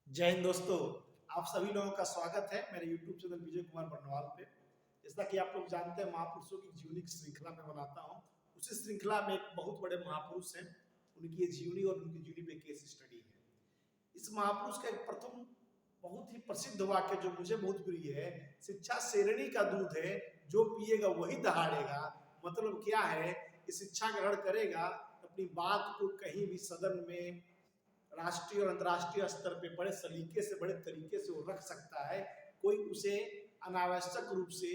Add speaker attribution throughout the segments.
Speaker 1: जय हिंद दोस्तों। आप सभी लोगों का स्वागत है मेरे YouTube चैनल विजय कुमार बर्नवाल पे। जैसा कि आप लोग जानते हैं, महापुरुषों की जीवनी की श्रृंखला में बनाता हूँ। उसी श्रृंखला में एक बहुत बड़े महापुरुष हैं, उनकी ये जीवनी और उनकी जीवनी पे केस स्टडी है। इस महापुरुष का एक प्रथम बहुत ही प्रसिद्ध वाक्य जो मुझे बहुत प्रिय है, शिक्षा शेरनी का दूध है, जो पिएगा वही दहाड़ेगा। मतलब क्या है कि शिक्षा ग्रहण करेगा, अपनी बात को कहीं भी सदन में, राष्ट्रीय और अंतर्राष्ट्रीय स्तर पे बड़े सलीके से, बड़े तरीके से वो रख सकता है। कोई उसे अनावश्यक रूप से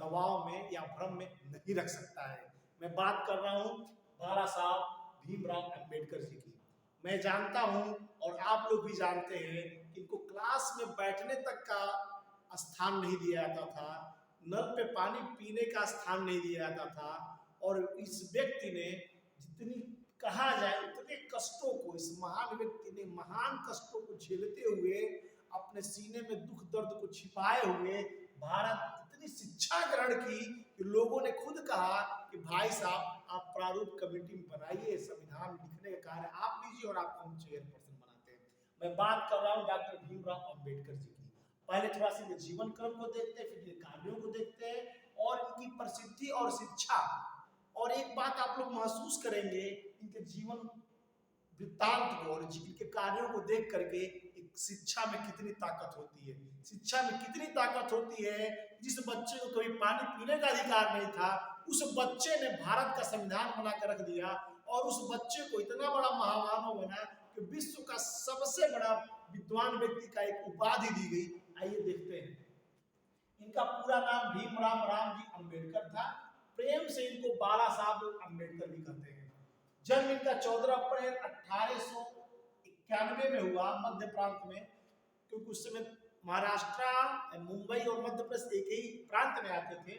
Speaker 1: दबाव में या भ्रम में नहीं रख सकता है। मैं बात कर रहा हूँ बाला साहब भीमराव अंबेडकर जी की। मैं जानता हूँ और आप लोग भी जानते हैं कि इनको क्लास में बैठने तक का स्थान नहीं दिया जाता था, नल पे पानी पीने का स्थान नहीं दिया जाता था। और इस व्यक्ति ने जितनी कहा जाए उतने कष्टों को, इस महान व्यक्ति ने महान कष्टों को झेलते हुए, अपने सीने में दुख दर्द को छिपाए हुए भारत इतनी शिक्षा ग्रहण की कि लोगों ने खुद कहा कि भाई साहब आप प्रारूप कमेटी में बनाइए, संविधान लिखने का कार्य आप लीजिए और आपको हम चेयरपर्सन बनाते हैं। मैं बात कर रहा हूँ डॉक्टर भीमराव अंबेडकर जी की। पहले थोड़ा सा जीवन क्रम को देखते हैं, फिर ये कार्यों को देखते हैं और इनकी प्रसिद्धि और शिक्षा। और एक बात आप लोग महसूस करेंगे, इनके जीवन वृत्तांत को और इनके कार्यों को देख करके एक शिक्षा में कितनी ताकत होती है। शिक्षा में कितनी ताकत होती है। जिस बच्चे को कभी पानी पीने का अधिकार नहीं था, उस बच्चे ने भारत का संविधान बना कर रख दिया और उस बच्चे को इतना बड़ा महामानव बना कि विश्व का सबसे बड़ा विद्वान व्यक्ति का एक उपाधि दी गई। आइए देखते हैं। इनका पूरा नाम भीमराव रामजी अंबेडकर था। प्रेम से इनको बाला साहब अंबेडकर भी कहते हैं। जन्म इनका 14 अप्रैल 1891 में हुआ, मध्य प्रांत में, क्योंकि उस समय महाराष्ट्र, मुंबई और मध्य प्रदेश एक ही प्रांत में आते थे।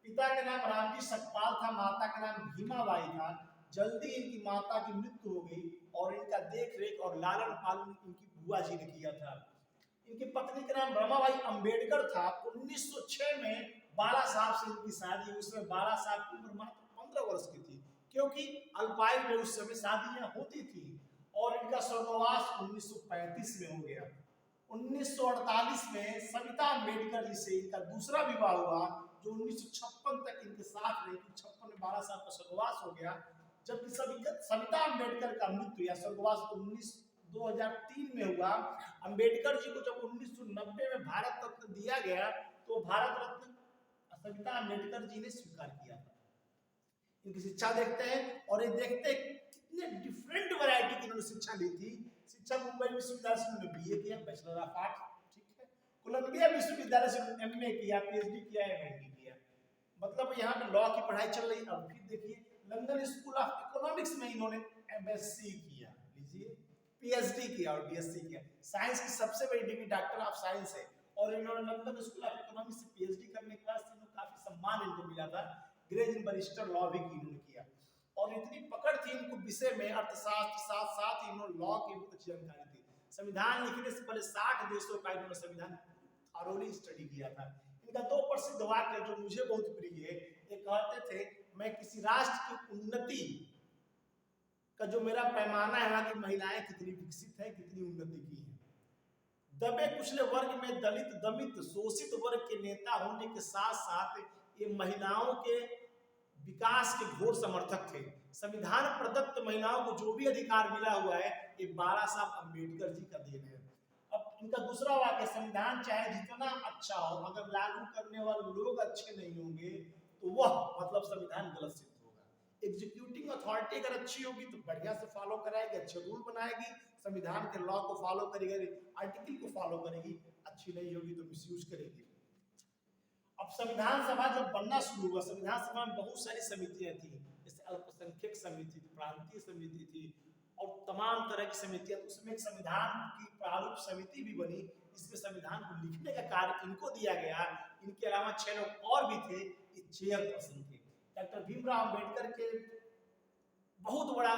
Speaker 1: पिता का नाम रामजी सतपाल था, माता का नाम भीमाबाई था। जल्दी इनकी माता की मृत्यु हो गई और इनका देख रेख और लालन पालन इनकी बुआ जी ने किया था। इनकी पत्नी का नाम रमाबाई अंबेडकर था। 1906 में बाला साहब से इनकी शादी, उसमें बाला साहब की उम्र मात्र 15 वर्ष की थी, क्योंकि अल्पायु में उस समय शादियां होती थी। और इनका स्वर्गवास 1935 में हो गया। 1948 में सविता अंबेडकर जी से इनका दूसरा विवाह हुआ, जो 1956 तक इनके साथ रही। 56 में बाला साहब का स्वर्गवास हो गया। जबकि सविता अंबेडकर का मृत्यु या स्वर्गवास 2003 में हुआ। अंबेडकर जी को जब 1990 में भारत रत्न दिया गया, तो भारत रत्न सविता अंबेडकर जी ने स्वीकार किया था। इनकी शिक्षा देखते हैं और ये देखते हैं कितने डिफरेंट वैरायटी की इन्होंने शिक्षा ली थी। शिक्षा मुंबई विश्वविद्यालय से उन्होंने बीए किया, बैचलर ऑफ आर्ट्स, ठीक है। कोलंबिया विश्वविद्यालय से एमए किया, पीएचडी किया, एमएडी किया। मतलब यहाँ पे लॉ की पढ़ाई चल रही। अब फिर देखिए, लंदन स्कूल ऑफ इकोनॉमिक्स में इन्होंने एमएससी किया, लीजिए, पीएचडी किया और बीएससी किया। साइंस की सबसे बड़ी डिग्री डॉक्टर ऑफ साइंस है। और इन्होंने लंदन स्कूल ऑफ इकोनॉमिक्स से पीएचडी करने के बाद काफी सम्मान इनको मिला था। ग्रेज इन बैरिस्टर लॉ भी इन्होंने किया। और इतनी पकड़ थी इनको विषय में, अर्थशास्त्र, साथ साथ ही इन्होंने लॉ की बहुत अच्छी जानकारी थी। संविधान लिखने से पहले 60 देशों का इन्होंने संविधान थॉरोली स्टडी किया था। इनका दो प्रसिद्ध वाक्य जो मुझे बहुत प्रिय है, ये कहते थे, मैं किसी राष्ट्र की उन्नति का जो मेरा पैमाना है, वहां की महिलाएं कितनी विकसित है, कितनी उन्नति की है। दबे कुचले वर्ग में दलित, दमित, शोषित वर्ग के नेता होने के साथ साथ ये महिलाओं के विकास के घोर समर्थक थे। संविधान प्रदत्त महिलाओं को जो भी अधिकार मिला हुआ है, ये बाला साहब अंबेडकर जी का देन है। अब इनका दूसरा वाक्य, संविधान चाहे जितना अच्छा हो, अगर लागू करने वाले लोग अच्छे नहीं होंगे तो वह मतलब संविधान गलत सिद्ध होगा। एग्जीक्यूटिव अथॉरिटी अगर अच्छी होगी तो बढ़िया से फॉलो कराएगी, अच्छे रूल बनाएगी, संविधान के लॉ को फॉलो करेगी, आर्टिकल को फॉलो करेगी। अच्छी नहीं होगी तो मिसयूज करेगी। अब संविधान सभा जब बनना शुरू हुआ, संविधान सभा में बहुत सारी समितियां थी, जैसे अल्पसंख्यक समिति थी, प्रांतीय समिति थी और तमाम तरह की समितियां। उसमें एक संविधान की प्रारूप समिति भी बनी, जिसमें संविधान को लिखने का कार्य इनको दिया गया। इनके अलावा 6 लोग और भी थे, ये चेयरपर्सन थे। डॉक्टर भीमराव अंबेडकर के बहुत बड़ा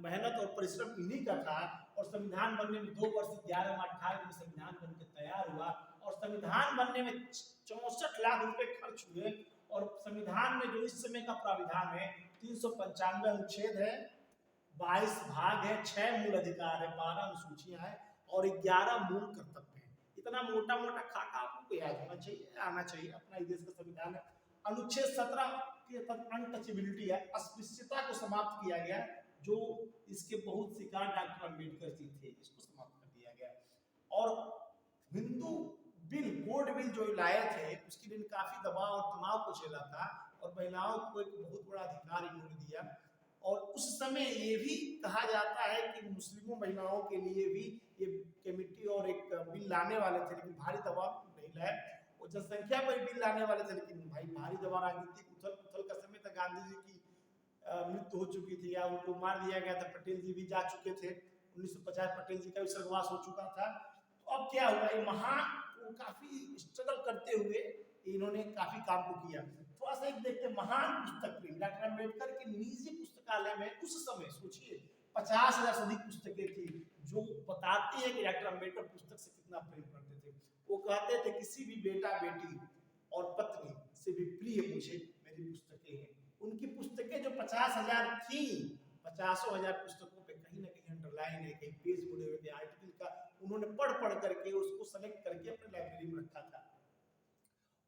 Speaker 1: मेहनत और परिश्रम इन्हीं का था। और संविधान बनने में 2 वर्ष 11 माह 18 में संविधान बनकर तैयार हुआ। और संविधान बनने में 64 लाख रुपए खर्च हुए। और संविधान में जो इस समय का प्राविधान है, 395 अनुच्छेद है, 22 भाग है, 6 मूल अधिकार है, 12 अनुसूचियां हैं और 11 मूल कर्तव्य हैं। इतना मोटा मोटा खाका आपको याद होना चाहिए, आना चाहिए। अपना इस देश का संविधान है, अनुच्छेद 17 के तहत अनटचेबिलिटी है, अस्पृश्यता को समाप्त किया गया, जो इसके बहुत शिकार डॉक्टर अम्बेडकर जी थे, इसको समाप्त कर दिया गया। और हिंदू बिल, कोड बिल जो लाए थे, उसके लिए काफी दबाव और तनाव को झेला था, और महिलाओं को एक बहुत बड़ा अधिकार इन्होंने दिया। और उस समय ये भी कहा जाता है कि मुस्लिमों महिलाओं के लिए भी ये कमेटी और एक बिल लाने वाले थे, लेकिन भारी दबाव नहीं लाए। और जनसंख्या पर बिल लाने वाले थे, लेकिन भारी दबाव, राजनीतिक उथल पुथल का समय था, गांधी जी की मृत्यु हो चुकी थी या उनको मार दिया गया था, पटेल जी भी जा चुके थे, 1950 पटेल जी का भी स्वर्गवास हो चुका था। तो अब क्या हुआ, ये महान काफी स्ट्रगल करते हुए इन्होंने काफी काम को किया। थोड़ा सा एक देखते हैं, महान पुस्तक प्रेमी डॉक्टर अम्बेडकर के निजी पुस्तकालय में उस समय सोचिए 50,000 से अधिक पुस्तकें थी, जो बताती है कि डॉक्टर अम्बेडकर पुस्तक से कितना प्रेम करते थे। वो कहते थे किसी भी बेटा बेटी और पत्नी से भी प्रिय मुझे मेरी पुस्तकें हैं। उनकी पुस्तकें जो 50,000 थी, 50,000 पुस्तकों पे कहीं ना कहीं अंडरलाइन है, कहीं पेज बुने हुए थे आर्टिकल का, उन्होंने पढ़ करके उसको सेलेक्ट करके अपने लाइब्रेरी में रखा था।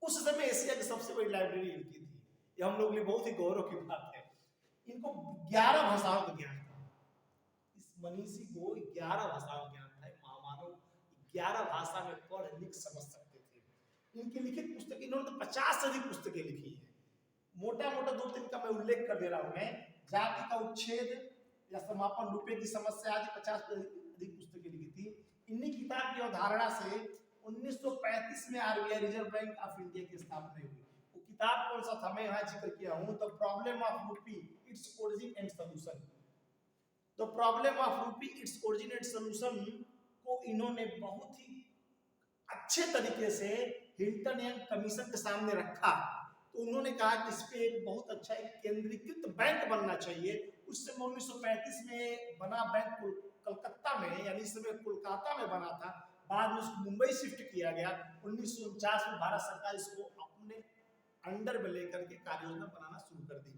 Speaker 1: उस समय एशिया की सबसे बड़ी लाइब्रेरी इनकी थी। ये हम लोग के लिए बहुत ही गौरव की बात है। इनको 11 भाषाओं का ज्ञान था। इस मनीषी को 11 भाषाओं का ज्ञान था। महामानव 11 भाषा में पढ़ लिख समझ सकते थे। इनकी लिखित पुस्तक, इन्होंने तो 50 से अधिक पुस्तकें लिखी है। मोटा मोटा 2-3 का मैं उल्लेख कर दे रहा हूं। मैं जाति का उच्छेद या समापन, रुपए की समस्या आदि 50 से अधिक पुस्तकें लिखी थी। इन्हीं किताब की अवधारणा से 1935 में RBI, reserve bank of India की स्थापना हुई। वो किताब कौन सा था, मैं यहाँ जिक्र किया हूँ, द प्रॉब्लम ऑफ रूपी, its origin and solution. The problem of रूपी, इट्स ओरिजिन एंड सॉल्यूशन को इन्होंने बहुत ही अच्छे तरीके से हिल्टन यंग कमीशन के सामने रखा। तो उन्होंने कहा कि इस पे एक बहुत अच्छा एक केंद्रीकृत बैंक बनना चाहिए। उस समय 1935 में बना बैंक कलकत्ता में, यानी इस समय कोलकाता में बना था, बाद में उसको मुंबई शिफ्ट किया गया। 1949 में भारत सरकार इसको अपने अंडर में लेकर के कार्य योजना बनाना शुरू कर दी।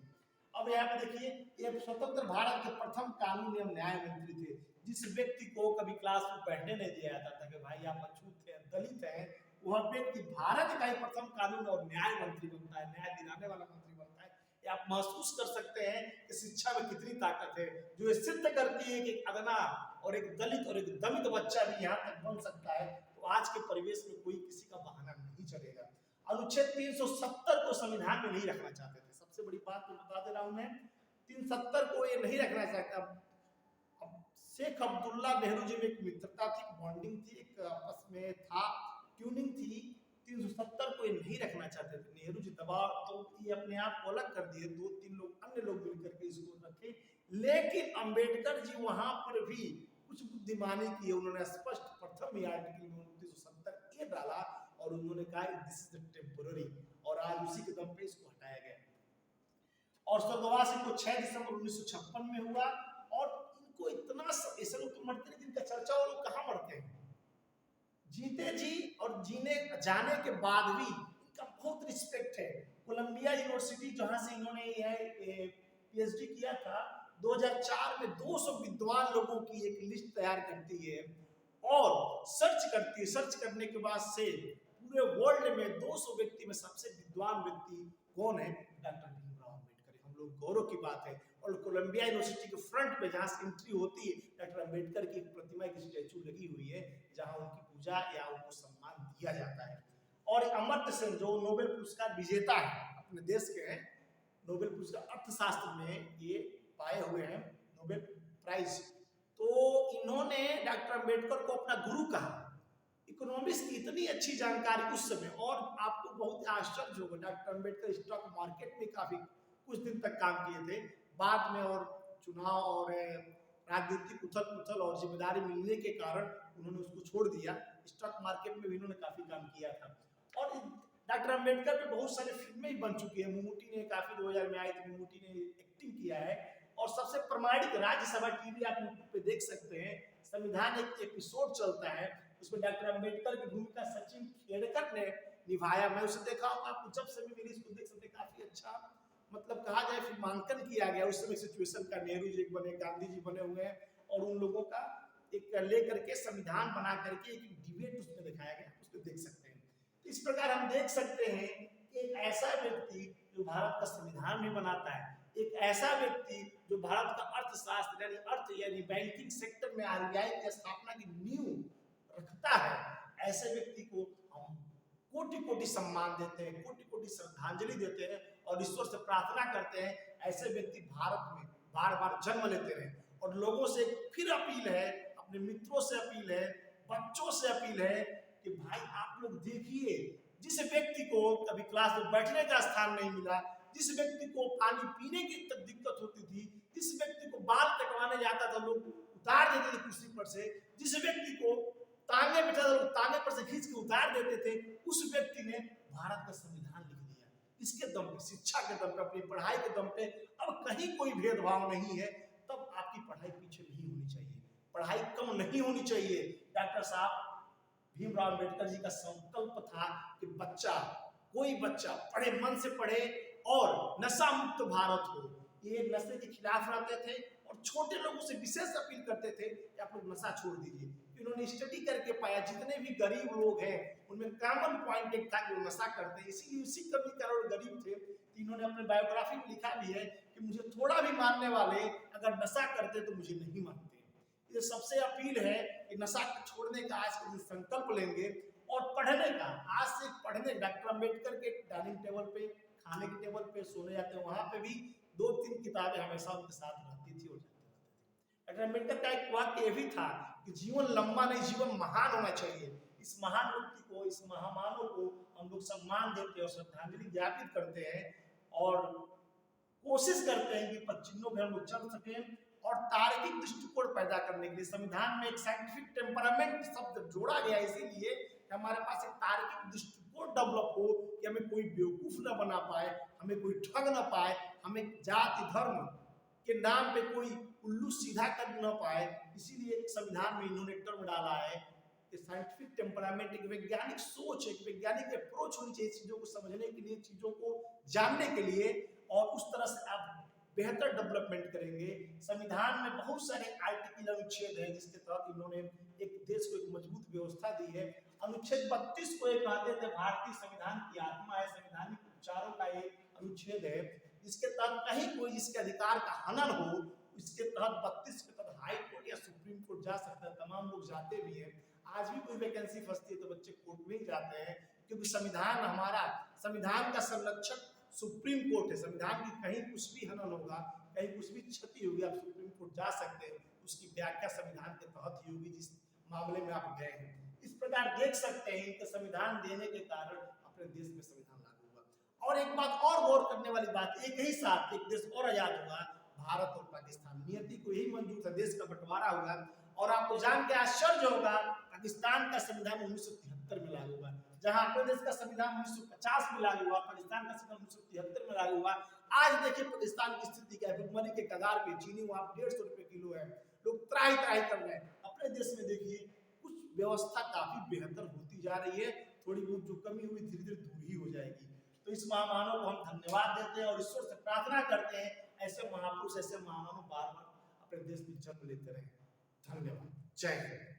Speaker 1: अब यहाँ पे देखिए, ये स्वतंत्र भारत के प्रथम कानून एवं न्याय मंत्री थे। जिस व्यक्ति को कभी क्लास में बैठने नहीं दिया जाता था कि भाई आप अछूत हैं, दलित हैं, वह व्यक्ति भारत का ही प्रथम कानून और न्याय मंत्री बनता है, न्याय दिलाने वाला मंत्री बनता है। ये आप महसूस कर सकते हैं कि शिक्षा में कितनी ताकत है, जो ये सिद्ध करती है कि एक अदना और एक दलित और एक दलित बच्चा भी यहाँ तक बन सकता है। तो आज के परिवेश में कोई किसी का बहाना नहीं चलेगा। अनुच्छेद 370 को संविधान में नहीं रखना चाहते थे। सबसे बड़ी बात मैं बता दे रहा हूं, मैं 370 को ये नहीं रखना चाहता। शेख अब्दुल्ला नेहरू जी में एक मित्रता थी, बॉन्डिंग थी, एक आपस में था, ट्यूनिंग थी। 370 को ये नहीं रखना चाहते थे नेहरू जी, दबाव, तो ये अपने आप को अलग कर दिए, 2-3 लोग अन्य लोग मिलकर के इसको रखे। लेकिन अंबेडकर जी वहां पर भी कुछ बुद्धिमानी की, उन्होंने स्पष्ट प्रथम ही आर्टिकल में 370 ए डाला और उन्होंने कहा दिस इज टेम्पररी, और आज उसी के दम पे इसको हटाया गया। और स्वर्गवास इनको 6 दिसंबर 1956 में हुआ। और इनको इतना ऐसे लोग तो मरते नहीं, जिनका चर्चा वो लोग कहाँ मरते हैं, जीते जी और जीने जाने के बाद भी इनका बहुत रिस्पेक्ट है। कोलंबिया यूनिवर्सिटी, जहां से इन्होंने पीएचडी किया था, 2004 में 200 विद्वान लोगों की एक लिस्ट तैयार करती है और सर्च करती है। सर्च करने के बाद से पूरे वर्ल्ड में 200 व्यक्ति में सबसे विद्वान व्यक्ति कौन है, डॉक्टर भीमराव अम्बेडकर। हम लोग गौरव की बात है। और कोलंबिया यूनिवर्सिटी के फ्रंट पे जहां से एंट्री होती है, डॉक्टर अम्बेडकर की एक प्रतिमा की स्टैचू लगी हुई है, जहां उनकी पूजा या उनको सम्मान दिया जाता है। और अमर्त्य सेन जो नोबेल पुरस्कार विजेता है, अपने देश के हैं, नोबेल पुरस्कार अर्थशास्त्र में ये पाए हुए हैं नोबेल प्राइज। तो इन्होंने डॉक्टर अम्बेडकर को अपना गुरु कहा। इकोनॉमिक्स की इतनी अच्छी जानकारी उस समय, और आपको बहुत आश्चर्य होगा, डॉक्टर अम्बेडकर स्टॉक मार्केट में काफी कुछ दिन तक काम किए थे। बाद में और चुनाव और राजनीतिक उथल पुथल और जिम्मेदारी मिलने के कारण उन्होंने उसको छोड़ दिया। स्टॉक मार्केट में भी इन्होंने काफी काम किया था। और डॉक्टर अम्बेडकर पे बहुत सारी फिल्में ही बन चुकी है। ममूटी ने काफी 2000 में आई थी, ममूटी ने एक्टिंग किया है। और सबसे प्रमाणिक राज्यसभा टीवी आप यूट्यूब पे देख सकते हैं, संविधान एक एपिसोड चलता है, उसमें डॉक्टर अम्बेडकर की भूमिका सचिन खेड़कर ने निभाया। मैं उसे देखा हूँ, आपको जब से भी मिली इसको देख सकते, काफी अच्छा मतलब कहा जाए फिल्मांकन किया गया उस समय सिचुएशन का। नेहरू जी बने, गांधी जी बने हुए हैं, और उन लोगों का एक लेकर के संविधान बना करके एक डिबेट उसमें दिखाया गया, उसको देख सकते हैं। इस प्रकार हम देख सकते हैं कि एक ऐसा व्यक्ति जो भारत का संविधान भी बनाता है, एक ऐसा व्यक्ति जो भारत का अर्थशास्त्र यानी बैंकिंग सेक्टर में आरबीआई की स्थापना की नींव रखता है, ऐसे व्यक्ति को हम कोटि कोटि सम्मान देते हैं, कोटि कोटि श्रद्धांजलि देते हैं और ईश्वर से प्रार्थना करते हैं ऐसे व्यक्ति भारत में बार बार जन्म लेते रहे। और लोगों से फिर अपील है, अपने मित्रों से अपील है, बच्चों से अपील है कि भाई आप लोग देखिए, जिस व्यक्ति को कभी क्लास में बैठने का स्थान नहीं मिला, जिस व्यक्ति को पानी पीने की तक दिक्कत होती थी, जिस व्यक्ति को बाल कटवाने जाता था लोग उतार देते थे कुर्सी पर से, जिस व्यक्ति को तांगे बिठा था लोग तांगे पर से खींच के उतार देते थे, उस व्यक्ति ने भारत का संविधान लिख दिया। इसके दम पे, शिक्षा के दम पे, अपनी पढ़ाई के दम पे अब कहीं कोई भेदभाव नहीं है। तब आपकी पढ़ाई पीछे नहीं होनी चाहिए, पढ़ाई कम नहीं होनी चाहिए। डॉक्टर साहब भीमराव अम्बेडकर जी का संकल्प था कि कोई बच्चा पढ़े, मन से पढ़े और नशा मुक्त भारत हो। ये नशे के खिलाफ रहते थे और छोटे लोगों से विशेष अपील करते थे कि आप लोग नशा छोड़ दीजिए। इन्होंने स्टडी करके पाया जितने भी गरीब लोग हैं उनमें कॉमन पॉइंट एक था कि वो नशा करते हैं, इसीलिए उसी कभी करोड़ गरीब थे। इन्होंने अपने बायोग्राफी में लिखा भी है कि मुझे थोड़ा भी मानने वाले अगर नशा करते तो मुझे नहीं मानते। ये सबसे अपील है कि नशा छोड़ने का आज के दिन संकल्प लेंगे और पढ़ने का, आज से पढ़ने। डॉक्टर अम्बेडकर के डाइनिंग टेबल पे, खाने के टेबल पे, सोने जाते हैं वहां पे भी 2-3 किताबें हमेशा उनके साथ रहती थी और जाते थे। डॉक्टर अम्बेडकर का एक वाक्य ये भी था कि जीवन लंबा नहीं, जीवन महान होना चाहिए। इस महान व्यक्ति को, इस महामानव को हम लोग सम्मान देते हैं और श्रद्धांजलि ज्ञापित करते हैं और कोशिश करते हैं कि पच्चीनों में हम लोग चल सकें। और तार्किक दृष्टिकोण पैदा करने के लिए संविधान में एक साइंटिफिक टेम्परामेंट शब्द जोड़ा गया, इसीलिए कि हमारे पास एक तार्किक दृष्टिकोण डेवलप हो कि हमें कोई बेवकूफ न बना पाए, हमें कोई ठग न पाए, हमें जाति धर्म के नाम पे कोई उल्लू सीधा कर न पाए। इसीलिए संविधान में इन्होंने टर्म डाला है कि साइंटिफिक टेम्परामेंट, एक वैज्ञानिक सोच, एक वैज्ञानिक अप्रोच होनी चाहिए चीजों को समझने के लिए, चीजों को जानने के लिए, और उस तरह से आप बेहतर डेवलपमेंट करेंगे। संविधान में बहुत सारे आर्टिकल, अनुच्छेद है जिसके तहत इन्होंने एक देश को एक मजबूत व्यवस्था दी है। अनुच्छेद 32 को एक कहते थे भारतीय संविधान की आत्मा है, संवैधानिक विचारों का एक अनुच्छेद है जिसके तहत कहीं कोई जिसके अधिकार का हनन हो, इसके तहत 32 के तहत हाई कोर्ट या सुप्रीम कोर्ट जा सकता है। तमाम लोग जाते भी हैं, आज भी कोई वैकेंसी फंसती है तो बच्चे कोर्ट में जाते हैं, क्योंकि संविधान हमारा, संविधान का संरक्षक सुप्रीम कोर्ट है। संविधान की कहीं कुछ भी हनन होगा, कहीं कुछ भी क्षति होगी, आप सुप्रीम कोर्ट जा सकते हैं, उसकी व्याख्या संविधान के तहत ही होगी जिस मामले में आप गए हैं। इस प्रकार देख सकते हैं कि संविधान देने के कारण अपने देश में संविधान लागू हुआ। और एक बात और गौर करने वाली बात, एक ही साथ एक देश और आजाद हुआ, भारत और पाकिस्तान। नियति को यही मंजूर था, देश का बंटवारा हुआ। और आपको जान के आश्चर्य होगा, पाकिस्तान का संविधान 1973 में लागू हुआ, जहां अपने देश का संविधान 1950 में लागू हुआ, पाकिस्तान का संविधान 1973 में लागू हुआ। आज देखिए पाकिस्तान की स्थिति क्या है, भुखमरी के कगार पे, चीनी वहां 150 रुपए किलो है, लोग त्राही त्राही कर रहे हैं। अपने देश में देखिए कुछ व्यवस्था काफी बेहतर होती जा रही है, थोड़ी बहुत जो कमी हुई धीरे धीरे दूर ही हो जाएगी। तो इस महामानव को हम धन्यवाद देते हैं और ईश्वर से प्रार्थना करते हैं ऐसे महापुरुष, ऐसे महामानव बार बार अपने देश में जन्म लेते रहे। धन्यवाद। जय हिंद।